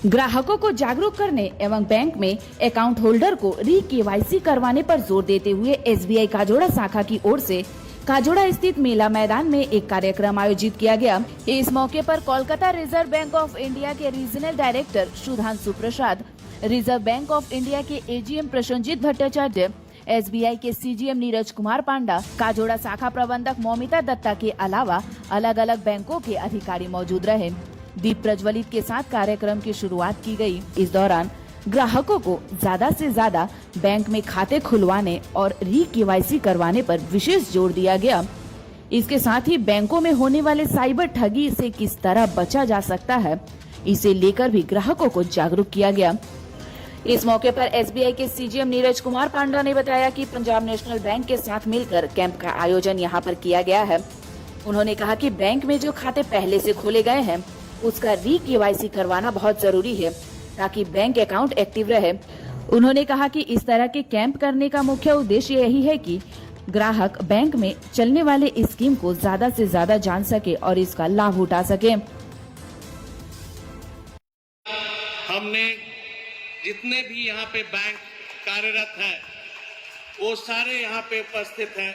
ग्राहकों को जागरूक करने एवं बैंक में अकाउंट होल्डर को री-केवाईसी करवाने पर जोर देते हुए SBI काजोड़ा शाखा की ओर से काजोड़ा स्थित मेला मैदान में एक कार्यक्रम आयोजित किया गया। इस मौके पर Kolkata Reserve Bank of India के regional director Sudhanshu Prasad, Reserve Bank of India के AGM प्रसन्नजीत भट्टाचार्य, SBI के CGM नीरज कुमार पांडा, काजोड़ा शाखा प्रबंधक मौमिता दत्ता के अलावा अलग अलग बैंकों के अधिकारी मौजूद रहे। दीप प्रज्वलित के साथ कार्यक्रम की शुरुआत की गई। इस दौरान ग्राहकों को ज्यादा से ज्यादा बैंक में खाते खुलवाने और री-केवाईसी करवाने पर विशेष जोर दिया गया। इसके साथ ही बैंकों में होने वाले साइबर ठगी से किस तरह बचा जा सकता है, इसे लेकर भी ग्राहकों को जागरूक किया गया। इस मौके पर SBI के CGM नीरज कुमार पांडा ने बताया कि पंजाब नेशनल बैंक के साथ मिलकर कैंप का आयोजन यहां पर किया गया है। उन्होंने कहा कि बैंक में जो खाते पहले से खोले गए हैं उसका री-केवाईसी करवाना बहुत जरूरी है ताकि बैंक अकाउंट एक्टिव रहे। उन्होंने कहा कि इस तरह के कैंप करने का मुख्य उद्देश्य यही है कि ग्राहक बैंक में चलने वाले इस स्कीम को ज्यादा से ज्यादा जान सके और इसका लाभ उठा सके। हमने जितने भी यहाँ पे बैंक कार्यरत है वो सारे यहाँ पे उपस्थित हैं।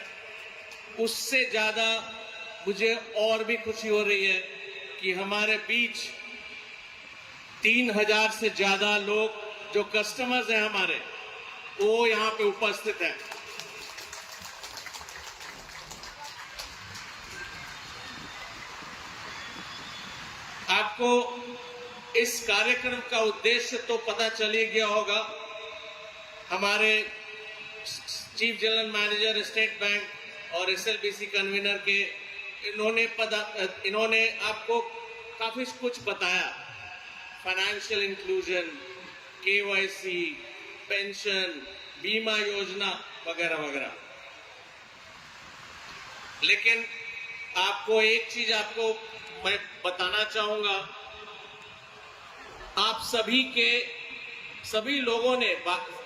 उससे ज्यादा मुझे और भी खुशी हो रही है कि हमारे बीच 3000 से ज्यादा लोग जो कस्टमर्स हैं हमारे, वो यहाँ पे उपस्थित हैं। आपको इस कार्यक्रम का उद्देश्य तो पता चल ही गया होगा। हमारे chief general manager state bank और SLBC कन्वीनर के इन्होंने आपको काफी कुछ बताया, फाइनेंशियल इंक्लूजन, KYC, पेंशन, बीमा योजना वगैरह वगैरह। लेकिन आपको एक चीज मैं बताना चाहूंगा, आप सभी लोगों ने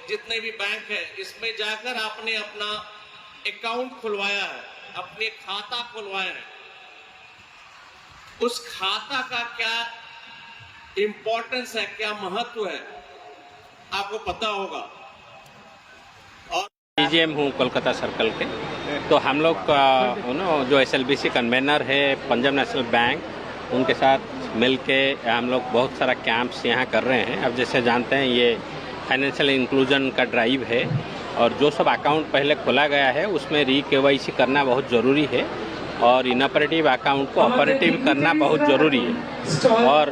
जितने भी बैंक है इसमें जाकर आपने अपना अकाउंट खुलवाया है, अपने खाता खुलवाया है। उस खाता का क्या इंपॉर्टेंस है, क्या महत्व है, आपको पता होगा। और CGM हूँ कोलकाता सर्कल के, तो हम लोग का जो SLBC कन्वेनर है पंजाब नेशनल बैंक, उनके साथ मिलके हम लोग बहुत सारा कैंप्स यहाँ कर रहे हैं। अब जैसे जानते हैं ये फाइनेंशियल इंक्लूजन का ड्राइव है और जो सब अकाउंट पहले खोला गया है उसमें री-केवाईसी करना बहुत ज़रूरी है और इनऑपरेटिव अकाउंट को ऑपरेटिव करना बहुत ज़रूरी है। और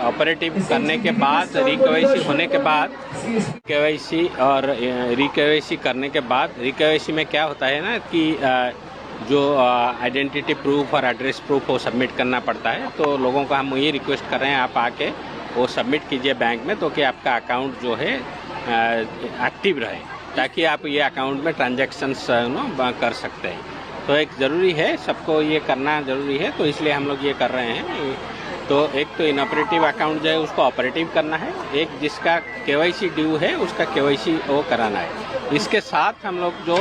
ऑपरेटिव करने के बाद री-केवाईसी होने के बाद KYC और री-केवाईसी करने के बाद री-केवाईसी में क्या होता है ना कि जो आइडेंटिटी प्रूफ और एड्रेस प्रूफ वो सबमिट करना पड़ता है। तो लोगों को हम ये रिक्वेस्ट कर रहे हैं, आप आके वो सबमिट कीजिए बैंक में, तो कि आपका अकाउंट जो है एक्टिव रहे, ताकि आप ये अकाउंट में ट्रांजैक्शंस कर सकते हैं। तो एक ज़रूरी है, सबको ये करना ज़रूरी है, तो इसलिए हम लोग ये कर रहे हैं। तो एक तो इनऑपरेटिव अकाउंट जो है उसको ऑपरेटिव करना है, एक जिसका KYC ड्यू है उसका KYC वो कराना है। इसके साथ हम लोग जो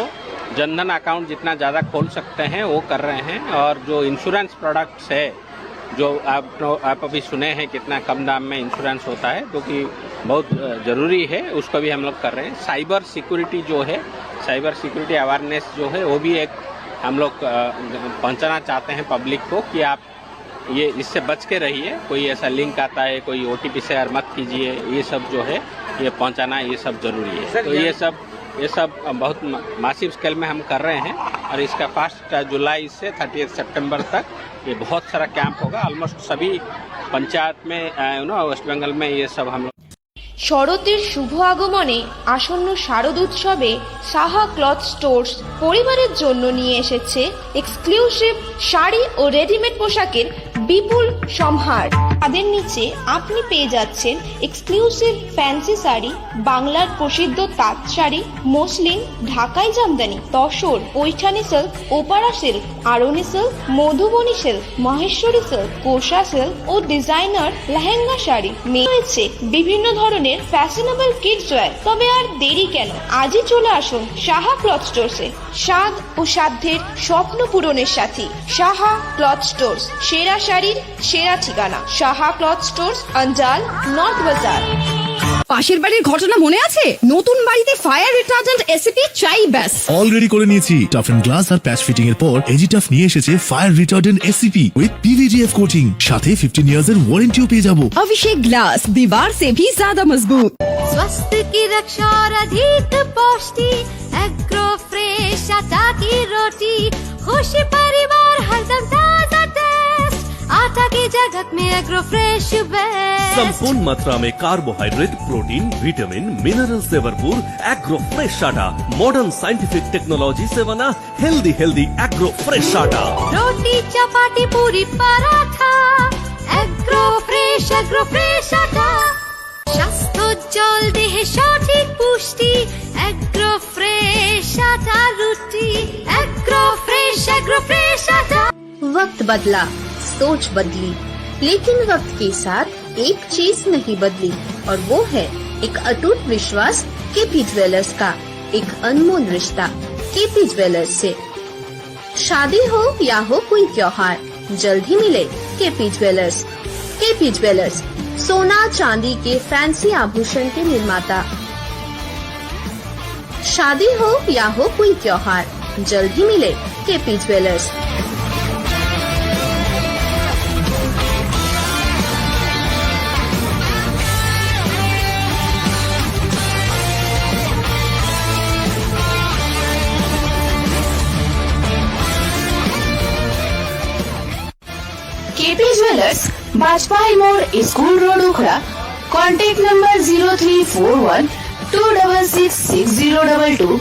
जनधन अकाउंट जितना ज़्यादा खोल सकते हैं वो कर रहे हैं। और जो इंश्योरेंस प्रोडक्ट्स है, जो आप अभी सुने हैं कितना कम दाम में इंश्योरेंस होता है, जो कि बहुत ज़रूरी है, उसको भी हम लोग कर रहे हैं। साइबर सिक्योरिटी जो है, साइबर सिक्योरिटी अवेयरनेस जो है, वो भी एक हम लोग पहुंचाना चाहते हैं पब्लिक को कि आप ये इससे बच के रहिए। कोई ऐसा लिंक आता है, कोई OTP शेयर मत कीजिए, ये सब जो है ये पहुंचाना ये सब ज़रूरी है। तो ये सब बहुत मासिव स्केल में हम कर रहे हैं और इसका 1 जुलाई से 30 सितंबर तक ये बहुत सारा कैंप होगा। ऑलमोस्ट सभी पंचायत में वेस्ट बंगाल में ये सब हम लोग। শরতের শুভ আগমনে আসন্ন শারদ উৎসবে সাহা ক্লথ স্টোর্স পরিবারের জন্য নিয়ে এসেছে এক্সক্লুসিভ শাড়ি ও রেডিমেড পোশাকের বিপুল সম্ভার। তাদের নিচে আপনি পেয়ে যাচ্ছেন এক্সক্লুসিভ ফ্যান্সি শাড়ি, বাংলার প্রসিদ্ধ তাঁত শাড়ি, মসলিন, ঢাকাই জামদানি, তসর, পৈঠানি সিল্ক, ওপারা silk, Arani silk, Madhubani silk, Maheshwari silk, Kosa silk ও ডিজাইনার লেহেঙ্গা শাড়ি। রয়েছে বিভিন্ন ধরনের ফ্যাশনেবল কিডস ওয়্যার। তবে আর দেরি কেন, আজই চলে আসুন সাহা ক্লথ স্টোরসে। স্বাদ ও সাধ্যের স্বপ্ন পূরণের সাথী সাহা ক্লথ স্টোরস, সেরা শাড়ির সেরা ঠিকানা। সাহা ক্লথ স্টোর্স অঞ্জাল নর্থ বাজার। পাশের বাড়ির ঘটনা মনে আছে? নতুন বাড়িতে ফায়ার রিটার্ডেন্ট এসিপি চাই ব্যাস। অলরেডি করে নিয়েছি। টাফ এন্ড গ্লাস আর প্যাচ ফিটিং এর পর এজিটাফ নিয়ে এসেছে fire retardant ACP with PVDF coating, সাথে 15 ইয়ার্স এর ওয়ারেন্টিও পেয়ে যাবো। अभिषेक ग्लास, दीवार से भी ज्यादा मजबूत। स्वास्थ्य की रक्षा और अधिक पौष्टि, एग्रो फ्रेश आटा की रोटी, खुशी परिवार हरदम ताजा टेस्ट, आटा की जगत में एग्रो फ्रेश बेस्ट। संपूर्ण मात्रा में कार्बोहाइड्रेट, प्रोटीन, विटामिन, मिनरल से भरपूर एग्रो फ्रेश आटा, मॉडर्न साइंटिफिक टेक्नोलॉजी से बना हेल्दी एग्रो फ्रेश आटा। रोटी चपाती पूरी पराठा, एग्रो फ्रेश आटा, স্বাস্থ্য উজ্জ্বল দেহে সঠিক পুষ্টি, एग्रो फ्रेश आटा रोटी, एग्रो फ्रेश आटा। वक्त बदला, सोच बदली, लेकिन वक्त के साथ एक चीज नहीं बदली, और वो है एक अटूट विश्वास केपी ज्वेलर्स का, एक अनमोल रिश्ता केपी ज्वेलर्स से। शादी हो या हो कोई त्योहार, जल्द ही मिले केपी ज्वेलर्स। केपी ज्वेलर्स, सोना चांदी के फैंसी आभूषण के निर्माता। शादी हो या हो कोई त्योहार, जल्द ही मिले KP jewellers. KP jewellers, Bajpai मोड़, school road, Ukhra. Contact number 0341 266 6022।